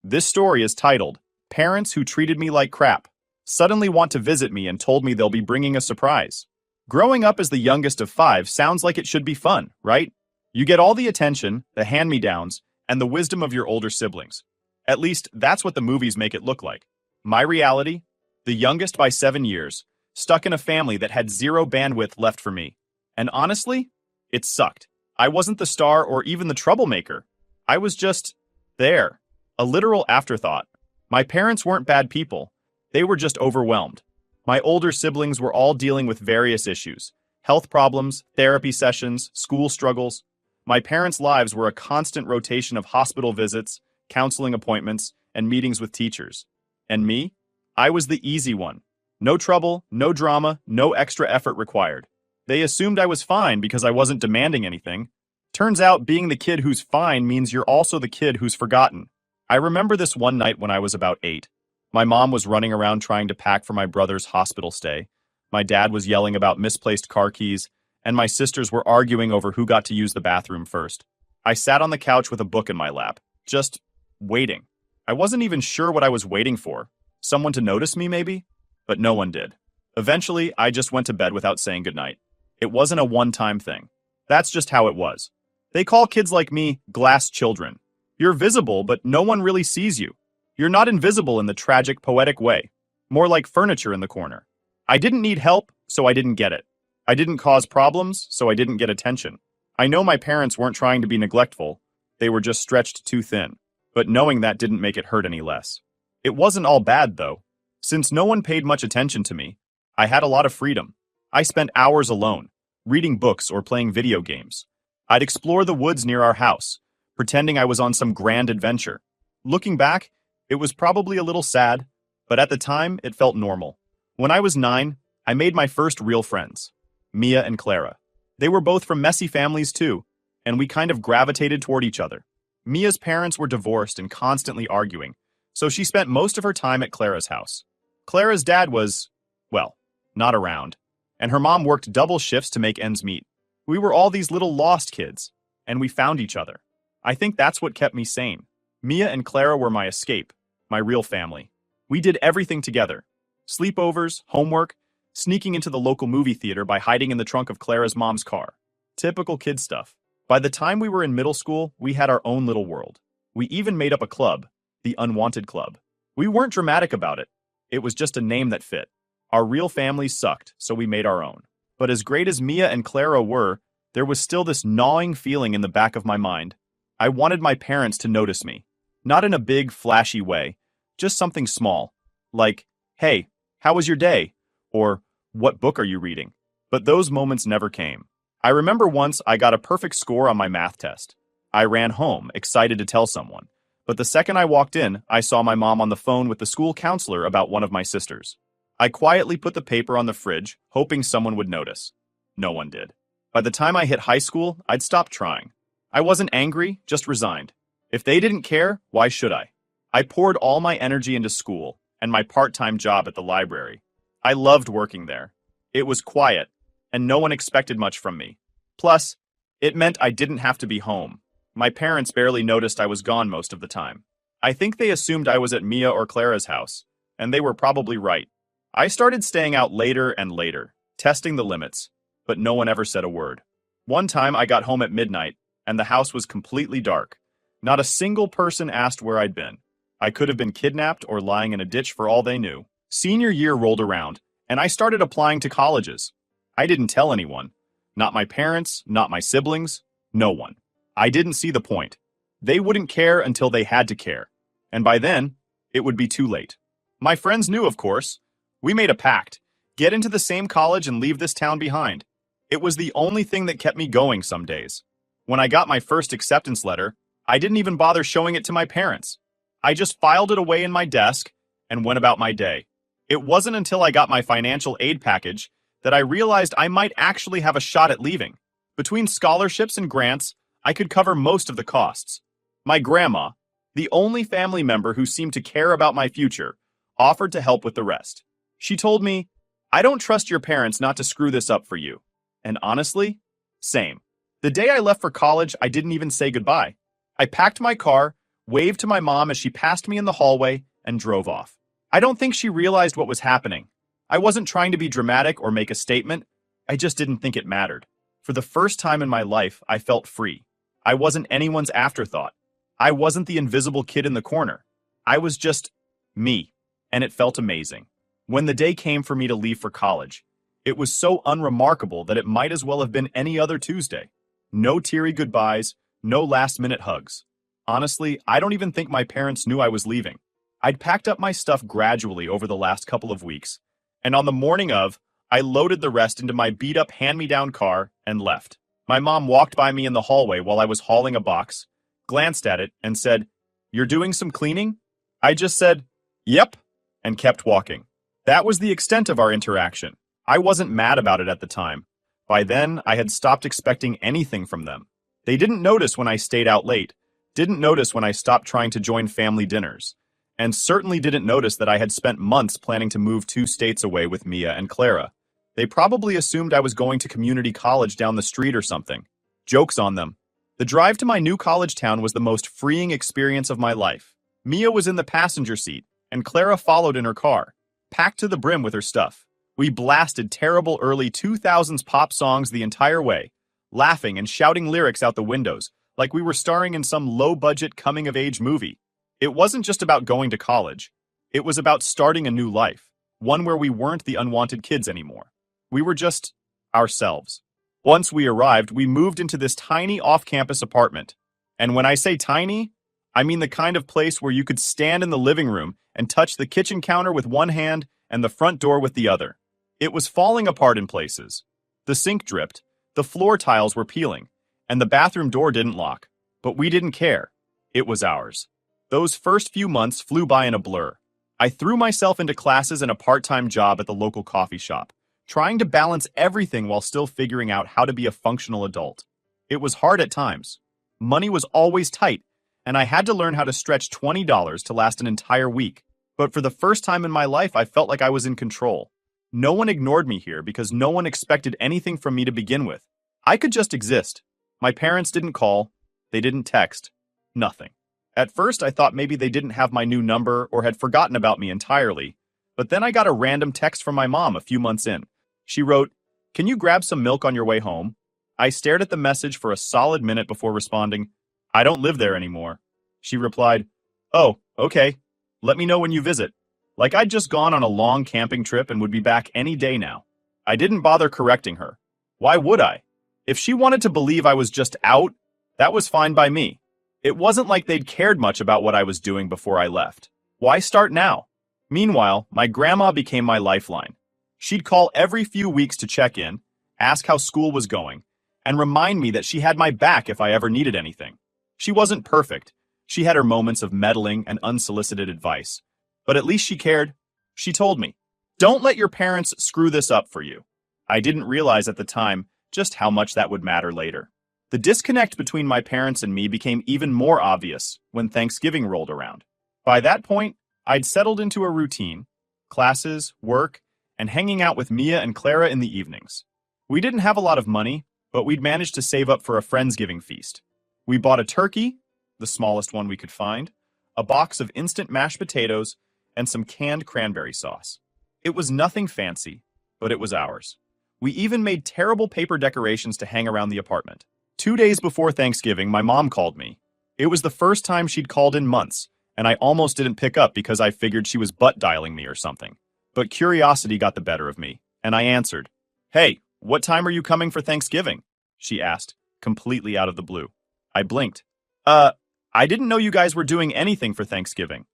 This story is titled, Parents Who Treated Me Like Crap Suddenly Want to Visit Me and Told Me They'll Be Bringing a Surprise. Growing up as the youngest of five sounds like it should be fun, right? You get all the attention, the hand-me-downs, and the wisdom of your older siblings. At least, that's what the movies make it look like. My reality? The youngest by 7 years, stuck in a family that had zero bandwidth left for me. And honestly, it sucked. I wasn't the star or even the troublemaker. I was just there. A literal afterthought. My parents weren't bad people. They were just overwhelmed. My older siblings were all dealing with various issues. Health problems, therapy sessions, school struggles. My parents' lives were a constant rotation of hospital visits, counseling appointments, and meetings with teachers. And me? I was the easy one. No trouble, no drama, no extra effort required. They assumed I was fine because I wasn't demanding anything. Turns out being the kid who's fine means you're also the kid who's forgotten. I remember this one night when I was about 8. My mom was running around trying to pack for my brother's hospital stay. My dad was yelling about misplaced car keys, and my sisters were arguing over who got to use the bathroom first. I sat on the couch with a book in my lap, just waiting. I wasn't even sure what I was waiting for. Someone to notice me, maybe? But no one did. Eventually, I just went to bed without saying goodnight. It wasn't a one-time thing. That's just how it was. They call kids like me glass children. You're visible, but no one really sees you. You're not invisible in the tragic, poetic way. More like furniture in the corner. I didn't need help, so I didn't get it. I didn't cause problems, so I didn't get attention. I know my parents weren't trying to be neglectful. They were just stretched too thin. But knowing that didn't make it hurt any less. It wasn't all bad, though. Since no one paid much attention to me, I had a lot of freedom. I spent hours alone, reading books or playing video games. I'd explore the woods near our house, pretending I was on some grand adventure. Looking back, it was probably a little sad, but at the time, it felt normal. When I was 9, I made my first real friends, Mia and Clara. They were both from messy families too, and we kind of gravitated toward each other. Mia's parents were divorced and constantly arguing, so she spent most of her time at Clara's house. Clara's dad was, well, not around, and her mom worked double shifts to make ends meet. We were all these little lost kids, and we found each other. I think that's what kept me sane. Mia and Clara were my escape, my real family. We did everything together. Sleepovers, homework, sneaking into the local movie theater by hiding in the trunk of Clara's mom's car. Typical kid stuff. By the time we were in middle school, we had our own little world. We even made up a club, the Unwanted Club. We weren't dramatic about it. It was just a name that fit. Our real family sucked, so we made our own. But as great as Mia and Clara were, there was still this gnawing feeling in the back of my mind. I wanted my parents to notice me. Not in a big, flashy way, just something small. Like, hey, how was your day? Or, what book are you reading? But those moments never came. I remember once I got a perfect score on my math test. I ran home, excited to tell someone. But the second I walked in, I saw my mom on the phone with the school counselor about one of my sisters. I quietly put the paper on the fridge, hoping someone would notice. No one did. By the time I hit high school, I'd stopped trying. I wasn't angry, just resigned. If they didn't care, why should I? I poured all my energy into school and my part-time job at the library. I loved working there. It was quiet, and no one expected much from me. Plus, it meant I didn't have to be home. My parents barely noticed I was gone most of the time. I think they assumed I was at Mia or Clara's house, and they were probably right. I started staying out later and later, testing the limits, but no one ever said a word. One time I got home at midnight, and the house was completely dark. Not a single person asked where I'd been. I could have been kidnapped or lying in a ditch for all they knew. Senior year rolled around, and I started applying to colleges. I didn't tell anyone. Not my parents, not my siblings, no one. I didn't see the point. They wouldn't care until they had to care. And by then, it would be too late. My friends knew, of course. We made a pact. Get into the same college and leave this town behind. It was the only thing that kept me going some days. When I got my first acceptance letter, I didn't even bother showing it to my parents. I just filed it away in my desk and went about my day. It wasn't until I got my financial aid package that I realized I might actually have a shot at leaving. Between scholarships and grants, I could cover most of the costs. My grandma, the only family member who seemed to care about my future, offered to help with the rest. She told me, I don't trust your parents not to screw this up for you. And honestly, same. The day I left for college, I didn't even say goodbye. I packed my car, waved to my mom as she passed me in the hallway, and drove off. I don't think she realized what was happening. I wasn't trying to be dramatic or make a statement. I just didn't think it mattered. For the first time in my life, I felt free. I wasn't anyone's afterthought. I wasn't the invisible kid in the corner. I was just me, and it felt amazing. When the day came for me to leave for college, it was so unremarkable that it might as well have been any other Tuesday. No teary goodbyes, no last-minute hugs. Honestly, I don't even think my parents knew I was leaving. I'd packed up my stuff gradually over the last couple of weeks, and on the morning of, I loaded the rest into my beat-up hand-me-down car and left. My mom walked by me in the hallway while I was hauling a box, glanced at it, and said, "You're doing some cleaning?" I just said, "Yep," and kept walking. That was the extent of our interaction. I wasn't mad about it at the time. By then, I had stopped expecting anything from them. They didn't notice when I stayed out late, didn't notice when I stopped trying to join family dinners, and certainly didn't notice that I had spent months planning to move 2 states away with Mia and Clara. They probably assumed I was going to community college down the street or something. Joke's on them. The drive to my new college town was the most freeing experience of my life. Mia was in the passenger seat, and Clara followed in her car, packed to the brim with her stuff. We blasted terrible early 2000s pop songs the entire way, laughing and shouting lyrics out the windows, like we were starring in some low-budget coming-of-age movie. It wasn't just about going to college. It was about starting a new life, one where we weren't the unwanted kids anymore. We were just ourselves. Once we arrived, we moved into this tiny off-campus apartment. And when I say tiny, I mean the kind of place where you could stand in the living room and touch the kitchen counter with one hand and the front door with the other. It was falling apart in places. The sink dripped, the floor tiles were peeling, and the bathroom door didn't lock. But we didn't care. It was ours. Those first few months flew by in a blur. I threw myself into classes and a part-time job at the local coffee shop, trying to balance everything while still figuring out how to be a functional adult. It was hard at times. Money was always tight, and I had to learn how to stretch $20 to last an entire week. But for the first time in my life, I felt like I was in control. No one ignored me here because no one expected anything from me to begin with. I could just exist. My parents didn't call. They didn't text. Nothing. At first, I thought maybe they didn't have my new number or had forgotten about me entirely. But then I got a random text from my mom a few months in. She wrote, "Can you grab some milk on your way home?" I stared at the message for a solid minute before responding, "I don't live there anymore." She replied, "Oh, okay. Let me know when you visit." Like I'd just gone on a long camping trip and would be back any day now. I didn't bother correcting her. Why would I? If she wanted to believe I was just out, that was fine by me. It wasn't like they'd cared much about what I was doing before I left. Why start now? Meanwhile, my grandma became my lifeline. She'd call every few weeks to check in, ask how school was going, and remind me that she had my back if I ever needed anything. She wasn't perfect. She had her moments of meddling and unsolicited advice. But at least she cared. She told me, "Don't let your parents screw this up for you." I didn't realize at the time just how much that would matter later. The disconnect between my parents and me became even more obvious when Thanksgiving rolled around. By that point, I'd settled into a routine, classes, work, and hanging out with Mia and Clara in the evenings. We didn't have a lot of money, but we'd managed to save up for a Friendsgiving feast. We bought a turkey, the smallest one we could find, a box of instant mashed potatoes, and some canned cranberry sauce. It was nothing fancy, but it was ours. We even made terrible paper decorations to hang around the apartment. 2 days before Thanksgiving, my mom called me. It was the first time she'd called in months, and I almost didn't pick up because I figured she was butt dialing me or something. But curiosity got the better of me, and I answered. "Hey, what time are you coming for Thanksgiving?" she asked, completely out of the blue. I blinked. I didn't know you guys were doing anything for Thanksgiving."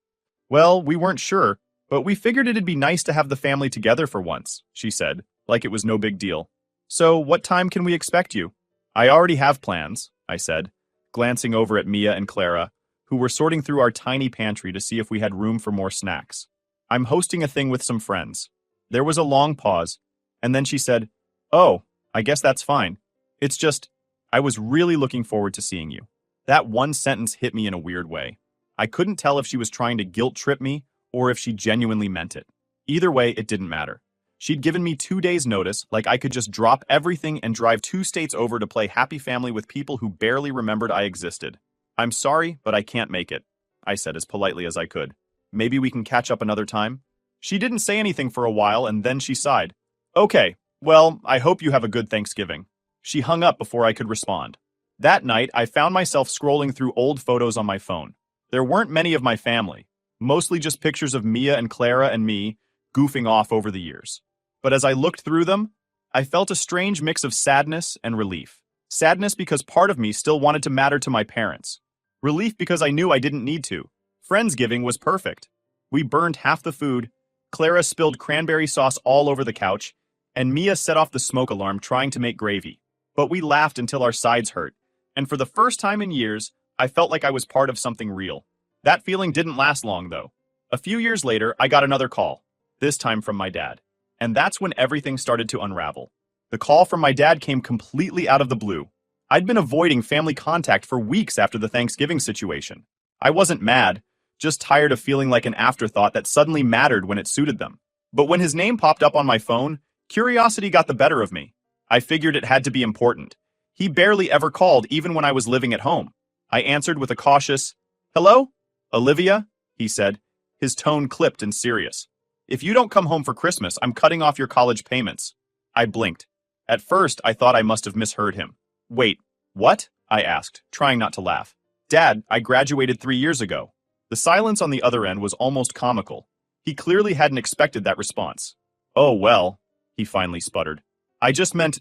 "Well, we weren't sure, but we figured it'd be nice to have the family together for once," she said, like it was no big deal. "So, what time can we expect you?" "I already have plans," I said, glancing over at Mia and Clara, who were sorting through our tiny pantry to see if we had room for more snacks. "I'm hosting a thing with some friends." There was a long pause, and then she said, "Oh, I guess that's fine. It's just, I was really looking forward to seeing you." That one sentence hit me in a weird way. I couldn't tell if she was trying to guilt-trip me or if she genuinely meant it. Either way, it didn't matter. She'd given me 2 days' notice, like I could just drop everything and drive 2 states over to play Happy Family with people who barely remembered I existed. "I'm sorry, but I can't make it," I said as politely as I could. Maybe we can catch up another time? She didn't say anything for a while and then she sighed. Okay, well, I hope you have a good Thanksgiving. She hung up before I could respond. That night, I found myself scrolling through old photos on my phone. There weren't many of my family, mostly just pictures of Mia and Clara and me goofing off over the years. But as I looked through them, I felt a strange mix of sadness and relief. Sadness because part of me still wanted to matter to my parents. Relief because I knew I didn't need to. Friendsgiving was perfect. We burned half the food, Clara spilled cranberry sauce all over the couch, and Mia set off the smoke alarm trying to make gravy. But we laughed until our sides hurt, and for the first time in years, I felt like I was part of something real. That feeling didn't last long, though. A few years later, I got another call, this time from my dad. And that's when everything started to unravel. The call from my dad came completely out of the blue. I'd been avoiding family contact for weeks after the Thanksgiving situation. I wasn't mad, just tired of feeling like an afterthought that suddenly mattered when it suited them. But when his name popped up on my phone, curiosity got the better of me. I figured it had to be important. He barely ever called even when I was living at home. I answered with a cautious, "Hello? Olivia?" he said, his tone clipped and serious. "If you don't come home for Christmas, I'm cutting off your college payments." I blinked. At first, I thought I must have misheard him. "Wait, what?" I asked, trying not to laugh. "Dad, I graduated 3 years ago." The silence on the other end was almost comical. He clearly hadn't expected that response. "Oh, well," he finally sputtered. "I just meant,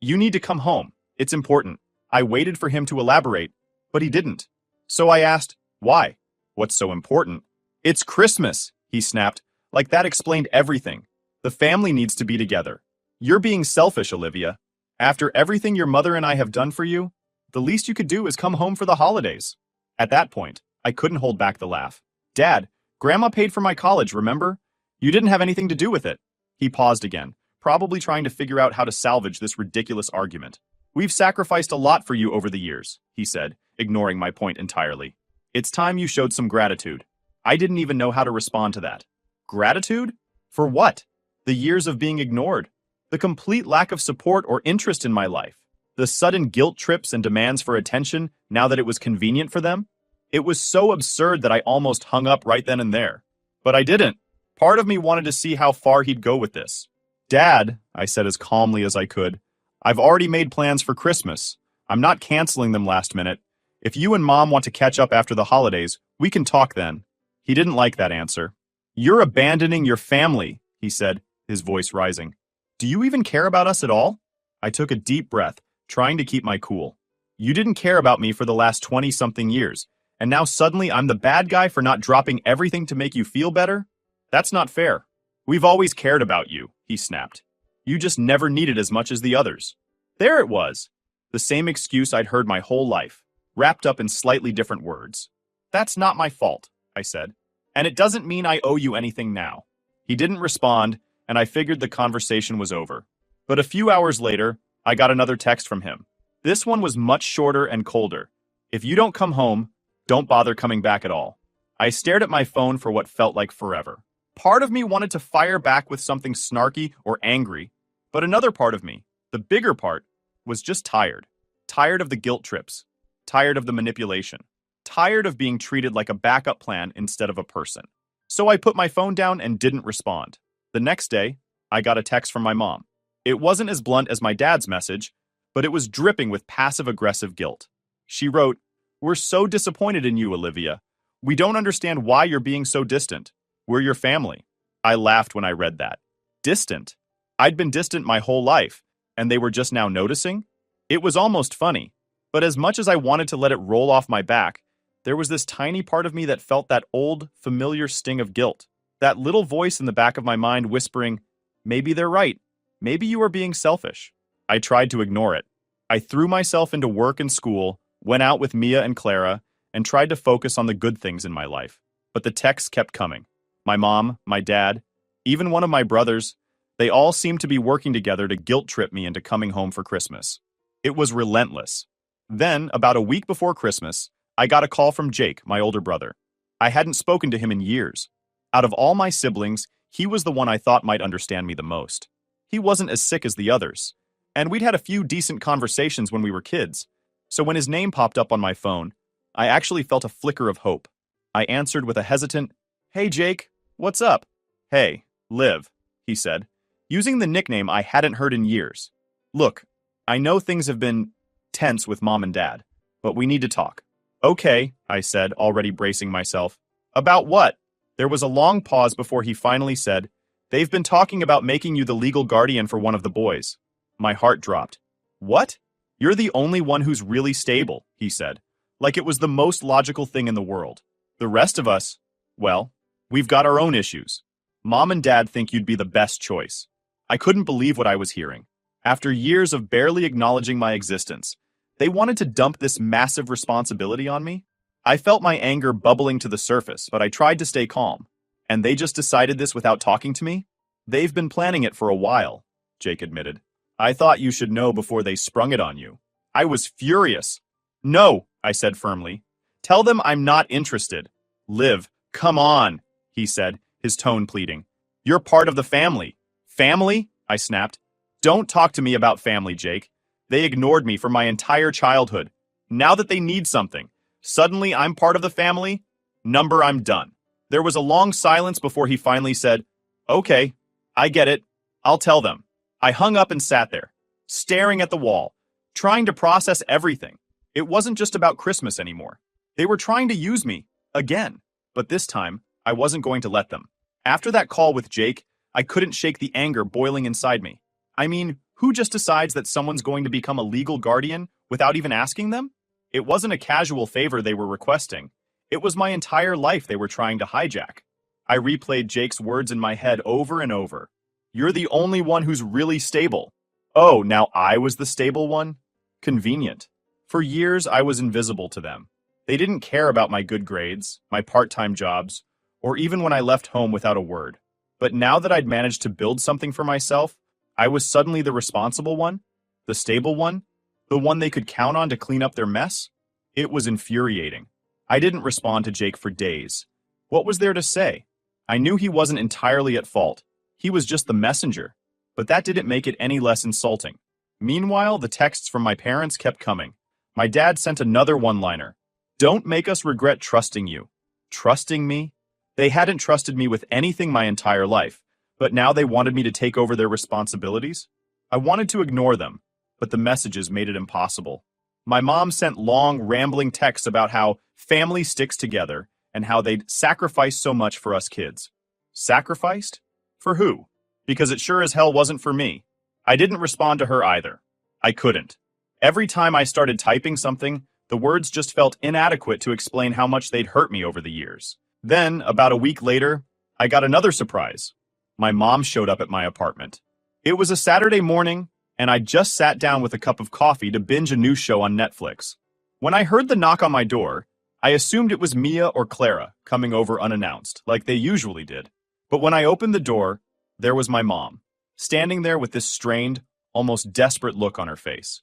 you need to come home. It's important." I waited for him to elaborate, but he didn't. So I asked, "Why? What's so important?" "It's Christmas," he snapped, like that explained everything. "The family needs to be together. You're being selfish, Olivia. After everything your mother and I have done for you, the least you could do is come home for the holidays." At that point, I couldn't hold back the laugh. "Dad, Grandma paid for my college, remember? You didn't have anything to do with it." He paused again, probably trying to figure out how to salvage this ridiculous argument. "We've sacrificed a lot for you over the years," he said, ignoring my point entirely. "It's time you showed some gratitude." I didn't even know how to respond to that. Gratitude? For what? The years of being ignored. The complete lack of support or interest in my life. The sudden guilt trips and demands for attention now that it was convenient for them. It was so absurd that I almost hung up right then and there. But I didn't. Part of me wanted to see how far he'd go with this. "Dad," I said as calmly as I could, "I've already made plans for Christmas. I'm not canceling them last minute. If you and Mom want to catch up after the holidays, we can talk then." He didn't like that answer. "You're abandoning your family," he said, his voice rising. "Do you even care about us at all?" I took a deep breath, trying to keep my cool. "You didn't care about me for the last 20-something years, and now suddenly I'm the bad guy for not dropping everything to make you feel better? That's not fair. We've always cared about you," he snapped. "You just never needed as much as the others." There it was. The same excuse I'd heard my whole life, wrapped up in slightly different words. "That's not my fault," I said. "And it doesn't mean I owe you anything now." He didn't respond, and I figured the conversation was over. But a few hours later, I got another text from him. This one was much shorter and colder. "If you don't come home, don't bother coming back at all." I stared at my phone for what felt like forever. Part of me wanted to fire back with something snarky or angry, but another part of me, the bigger part, was just tired. Tired of the guilt trips. Tired of the manipulation. Tired of being treated like a backup plan instead of a person. So I put my phone down and didn't respond. The next day, I got a text from my mom. It wasn't as blunt as my dad's message, but it was dripping with passive-aggressive guilt. She wrote, "We're so disappointed in you, Olivia. We don't understand why you're being so distant. We're your family." I laughed when I read that. Distant? I'd been distant my whole life, and they were just now noticing? It was almost funny, but as much as I wanted to let it roll off my back, there was this tiny part of me that felt that old, familiar sting of guilt. That little voice in the back of my mind whispering, "Maybe they're right. Maybe you are being selfish." I tried to ignore it. I threw myself into work and school, went out with Mia and Clara, and tried to focus on the good things in my life. But the texts kept coming. My mom, my dad, even one of my brothers, they all seemed to be working together to guilt trip me into coming home for Christmas. It was relentless. Then, about a week before Christmas, I got a call from Jake, my older brother. I hadn't spoken to him in years. Out of all my siblings, he was the one I thought might understand me the most. He wasn't as sick as the others, and we'd had a few decent conversations when we were kids. So when his name popped up on my phone, I actually felt a flicker of hope. I answered with a hesitant, "Hey, Jake, what's up?" "Hey, Liv," he said, using the nickname I hadn't heard in years. "Look, I know things have been tense with Mom and Dad, but we need to talk." "Okay," I said, already bracing myself. "About what?" There was a long pause before he finally said, "They've been talking about making you the legal guardian for one of the boys." My heart dropped. "What? You're the only one who's really stable," he said, like it was the most logical thing in the world. "The rest of us, well, we've got our own issues. Mom and Dad think you'd be the best choice." I couldn't believe what I was hearing. After years of barely acknowledging my existence, they wanted to dump this massive responsibility on me? I felt my anger bubbling to the surface, but I tried to stay calm. And they just decided this without talking to me? "They've been planning it for a while," Jake admitted. "I thought you should know before they sprung it on you." I was furious. "No," I said firmly. "Tell them I'm not interested." "Liv, come on," he said, his tone pleading. "You're part of the family." "Family?" I snapped. "Don't talk to me about family, Jake. They ignored me for my entire childhood. Now that they need something, suddenly I'm part of the family? Number, I'm done." There was a long silence before he finally said, "Okay, I get it. I'll tell them." I hung up and sat there, staring at the wall, trying to process everything. It wasn't just about Christmas anymore. They were trying to use me, again. But this time, I wasn't going to let them. After that call with Jake, I couldn't shake the anger boiling inside me. I mean, who just decides that someone's going to become a legal guardian without even asking them? It wasn't a casual favor they were requesting. It was my entire life they were trying to hijack. I replayed Jake's words in my head over and over. "You're the only one who's really stable." Oh, now I was the stable one? Convenient. For years, I was invisible to them. They didn't care about my good grades, my part-time jobs, or even when I left home without a word. But now that I'd managed to build something for myself, I was suddenly the responsible one, the stable one, the one they could count on to clean up their mess. It was infuriating. I didn't respond to Jake for days. What was there to say? I knew he wasn't entirely at fault. He was just the messenger. But that didn't make it any less insulting. Meanwhile, the texts from my parents kept coming. My dad sent another one-liner. "Don't make us regret trusting you." Trusting me? They hadn't trusted me with anything my entire life, but now they wanted me to take over their responsibilities? I wanted to ignore them, but the messages made it impossible. My mom sent long, rambling texts about how family sticks together and how they'd sacrificed so much for us kids. Sacrificed? For who? Because it sure as hell wasn't for me. I didn't respond to her either. I couldn't. Every time I started typing something, the words just felt inadequate to explain how much they'd hurt me over the years. Then, about a week later, I got another surprise. My mom showed up at my apartment. It was a Saturday morning, and I just sat down with a cup of coffee to binge a new show on Netflix. When I heard the knock on my door, I assumed it was Mia or Clara coming over unannounced, like they usually did. But when I opened the door, there was my mom, standing there with this strained, almost desperate look on her face.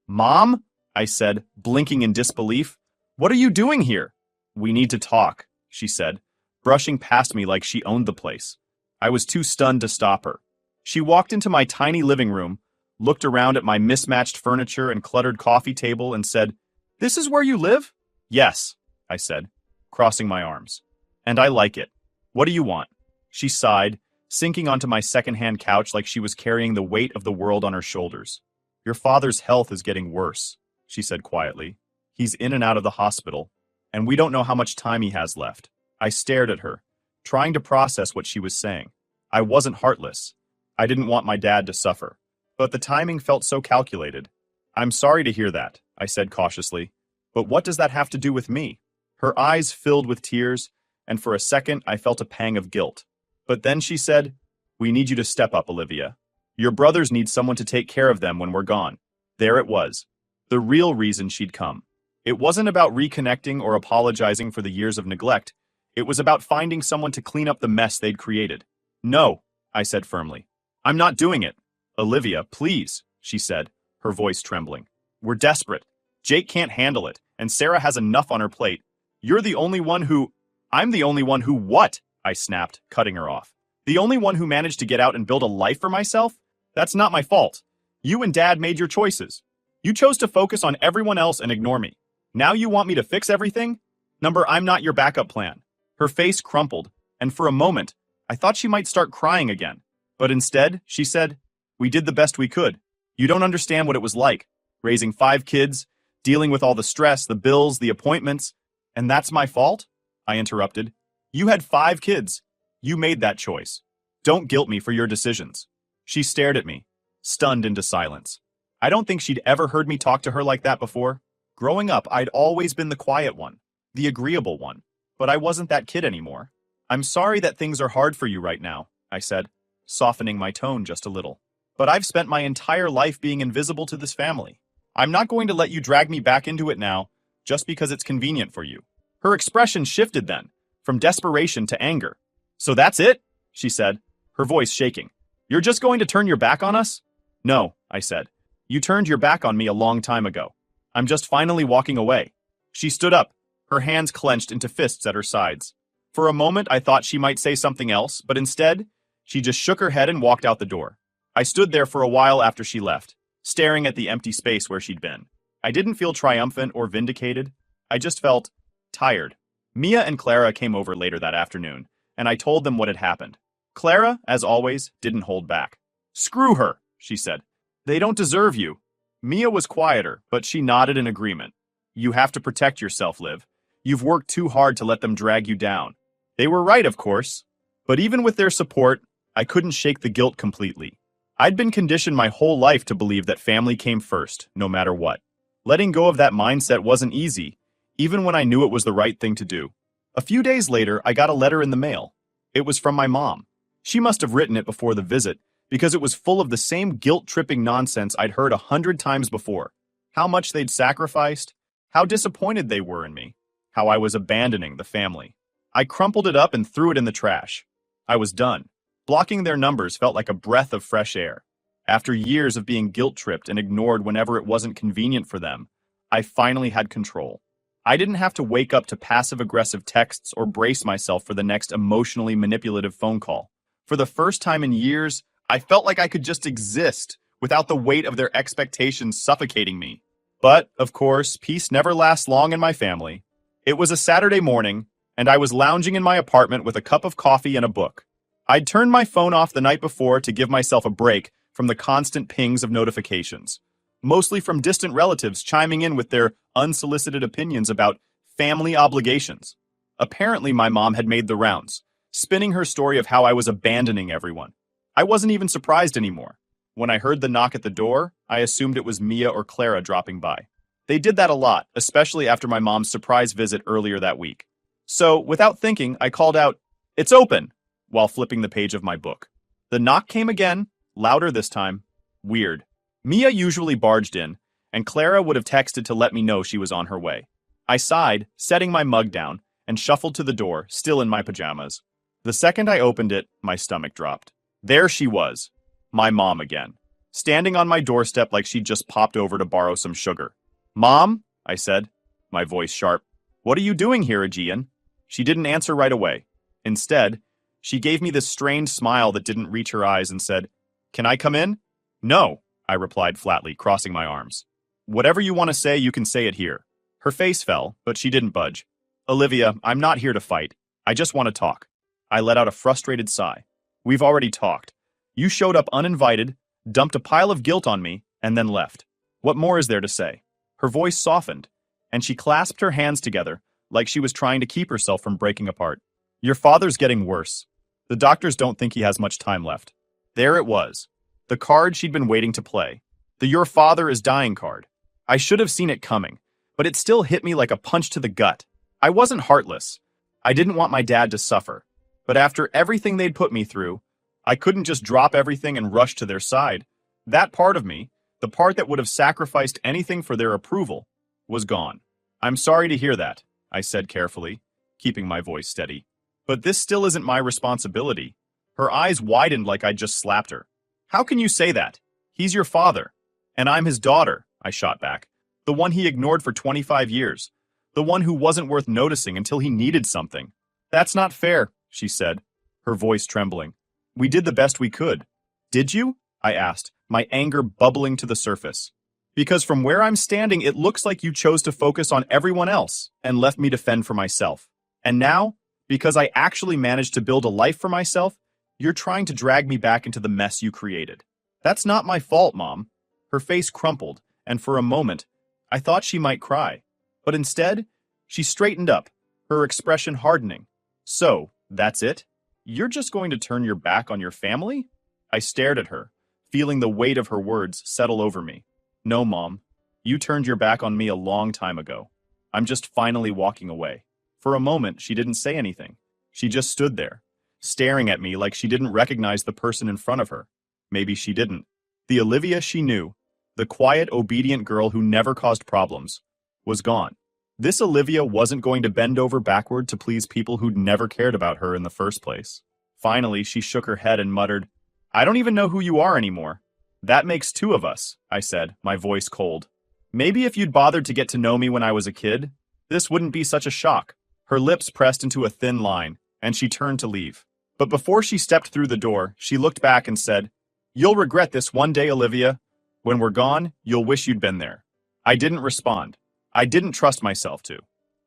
"Mom?" I said, blinking in disbelief. "What are you doing here?" "We need to talk," she said, brushing past me like she owned the place. I was too stunned to stop her. She walked into my tiny living room, looked around at my mismatched furniture and cluttered coffee table, and said, "This is where you live?" "Yes," I said, crossing my arms. "And I like it. What do you want?" She sighed, sinking onto my second-hand couch like she was carrying the weight of the world on her shoulders. "Your father's health is getting worse," she said quietly. "He's in and out of the hospital, and we don't know how much time he has left." I stared at her, trying to process what she was saying. I wasn't heartless. I didn't want my dad to suffer. But the timing felt so calculated. "I'm sorry to hear that," I said cautiously. "But what does that have to do with me?" Her eyes filled with tears, and for a second I felt a pang of guilt. But then she said, "We need you to step up, Olivia. Your brothers need someone to take care of them when we're gone." There it was. The real reason she'd come. It wasn't about reconnecting or apologizing for the years of neglect. It was about finding someone to clean up the mess they'd created. "No," I said firmly. "I'm not doing it." "Olivia, please," she said, her voice trembling. "We're desperate. Jake can't handle it, and Sarah has enough on her plate. You're the only one who—" "I'm the only one who what?" I snapped, cutting her off. "The only one who managed to get out and build a life for myself? That's not my fault. You and Dad made your choices. You chose to focus on everyone else and ignore me. Now you want me to fix everything? I'm not your backup plan. Her face crumpled, and for a moment, I thought she might start crying again. But instead, she said, "We did the best we could. You don't understand what it was like, raising 5 kids, dealing with all the stress, the bills, the appointments. And that's my fault?" I interrupted. "You had 5 kids. You made that choice. Don't guilt me for your decisions." She stared at me, stunned into silence. I don't think she'd ever heard me talk to her like that before. Growing up, I'd always been the quiet one, the agreeable one. But I wasn't that kid anymore. "I'm sorry that things are hard for you right now," I said, softening my tone just a little. "But I've spent my entire life being invisible to this family. I'm not going to let you drag me back into it now, just because it's convenient for you." Her expression shifted then, from desperation to anger. "So that's it?" she said, her voice shaking. "You're just going to turn your back on us?" "No," I said. "You turned your back on me a long time ago. I'm just finally walking away." She stood up, her hands clenched into fists at her sides. For a moment, I thought she might say something else, but instead, she just shook her head and walked out the door. I stood there for a while after she left, staring at the empty space where she'd been. I didn't feel triumphant or vindicated. I just felt tired. Mia and Clara came over later that afternoon, and I told them what had happened. Clara, as always, didn't hold back. "Screw her," she said. "They don't deserve you." Mia was quieter, but she nodded in agreement. "You have to protect yourself, Liv. You've worked too hard to let them drag you down." They were right, of course. But even with their support, I couldn't shake the guilt completely. I'd been conditioned my whole life to believe that family came first, no matter what. Letting go of that mindset wasn't easy, even when I knew it was the right thing to do. A few days later, I got a letter in the mail. It was from my mom. She must have written it before the visit, because it was full of the same guilt-tripping nonsense I'd heard 100 times before. How much they'd sacrificed, how disappointed they were in me, how I was abandoning the family. I crumpled it up and threw it in the trash. I was done. Blocking their numbers felt like a breath of fresh air. After years of being guilt-tripped and ignored whenever it wasn't convenient for them, I finally had control. I didn't have to wake up to passive-aggressive texts or brace myself for the next emotionally manipulative phone call. For the first time in years, I felt like I could just exist without the weight of their expectations suffocating me. But, of course, peace never lasts long in my family. It was a Saturday morning, and I was lounging in my apartment with a cup of coffee and a book. I'd turned my phone off the night before to give myself a break from the constant pings of notifications, mostly from distant relatives chiming in with their unsolicited opinions about family obligations. Apparently, my mom had made the rounds, spinning her story of how I was abandoning everyone. I wasn't even surprised anymore. When I heard the knock at the door, I assumed it was Mia or Clara dropping by. They did that a lot, especially after my mom's surprise visit earlier that week. So, without thinking, I called out, "It's open," while flipping the page of my book. The knock came again, louder this time. Weird. Mia usually barged in, and Clara would have texted to let me know she was on her way. I sighed, setting my mug down, and shuffled to the door, still in my pajamas. The second I opened it, my stomach dropped. There she was, my mom again, standing on my doorstep like she'd just popped over to borrow some sugar. "Mom?" I said, my voice sharp. "What are you doing here, Aegean?" She didn't answer right away. Instead, she gave me this strange smile that didn't reach her eyes and said, "Can I come in?" "No," I replied flatly, crossing my arms. "Whatever you want to say, you can say it here." Her face fell, but she didn't budge. "Olivia, I'm not here to fight. I just want to talk." I let out a frustrated sigh. "We've already talked. You showed up uninvited, dumped a pile of guilt on me, and then left. What more is there to say?" Her voice softened, and she clasped her hands together, like she was trying to keep herself from breaking apart. "Your father's getting worse. The doctors don't think he has much time left." There it was. The card she'd been waiting to play. The "your father is dying" card. I should have seen it coming, but it still hit me like a punch to the gut. I wasn't heartless. I didn't want my dad to suffer. But after everything they'd put me through, I couldn't just drop everything and rush to their side. That part of me, the part that would have sacrificed anything for their approval, was gone. "I'm sorry to hear that," I said carefully, keeping my voice steady. "But this still isn't my responsibility." Her eyes widened like I'd just slapped her. "How can you say that? He's your father. And I'm his daughter," I shot back. "The one he ignored for 25 years. The one who wasn't worth noticing until he needed something." "That's not fair," she said, her voice trembling. "We did the best we could." "Did you?" I asked, my anger bubbling to the surface. Because from where I'm standing, it looks like you chose to focus on everyone else and left me to fend for myself. And now, because I actually managed to build a life for myself, you're trying to drag me back into the mess you created. That's not my fault, Mom. Her face crumpled, and for a moment, I thought she might cry. But instead, she straightened up, her expression hardening. So, that's it? You're just going to turn your back on your family? I stared at her, feeling the weight of her words settle over me. No, Mom. You turned your back on me a long time ago. I'm just finally walking away. For a moment, she didn't say anything. She just stood there, staring at me like she didn't recognize the person in front of her. Maybe she didn't. The Olivia she knew, the quiet, obedient girl who never caused problems, was gone. This Olivia wasn't going to bend over backward to please people who'd never cared about her in the first place. Finally, she shook her head and muttered, I don't even know who you are anymore. That makes two of us, I said, my voice cold. Maybe if you'd bothered to get to know me when I was a kid, this wouldn't be such a shock. Her lips pressed into a thin line, and she turned to leave. But before she stepped through the door, she looked back and said, You'll regret this one day, Olivia. When we're gone, you'll wish you'd been there. I didn't respond. I didn't trust myself to.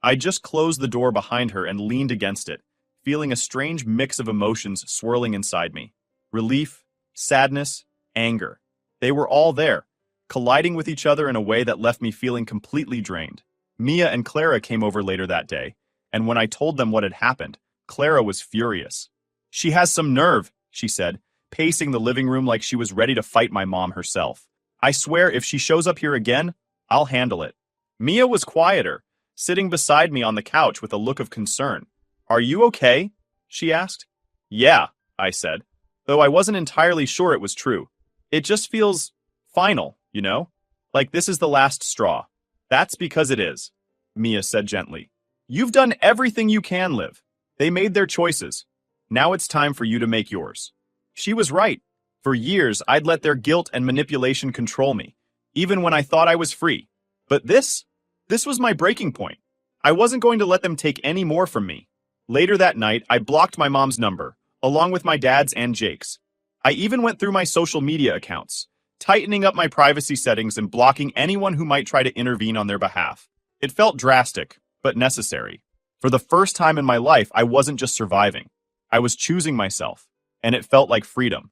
I just closed the door behind her and leaned against it, feeling a strange mix of emotions swirling inside me. Relief, sadness, anger. They were all there, colliding with each other in a way that left me feeling completely drained. Mia and Clara came over later that day, and when I told them what had happened, Clara was furious. She has some nerve, she said, pacing the living room like she was ready to fight my mom herself. I swear if she shows up here again, I'll handle it. Mia was quieter, sitting beside me on the couch with a look of concern. Are you okay? She asked. Yeah, I said, though I wasn't entirely sure it was true. It just feels final, you know? Like this is the last straw. That's because it is, Mia said gently. You've done everything you can, Liv. They made their choices. Now it's time for you to make yours. She was right. For years, I'd let their guilt and manipulation control me, even when I thought I was free. But this was my breaking point. I wasn't going to let them take any more from me. Later that night, I blocked my mom's number, along with my dad's and Jake's. I even went through my social media accounts, tightening up my privacy settings and blocking anyone who might try to intervene on their behalf. It felt drastic, but necessary. For the first time in my life, I wasn't just surviving. I was choosing myself, and it felt like freedom.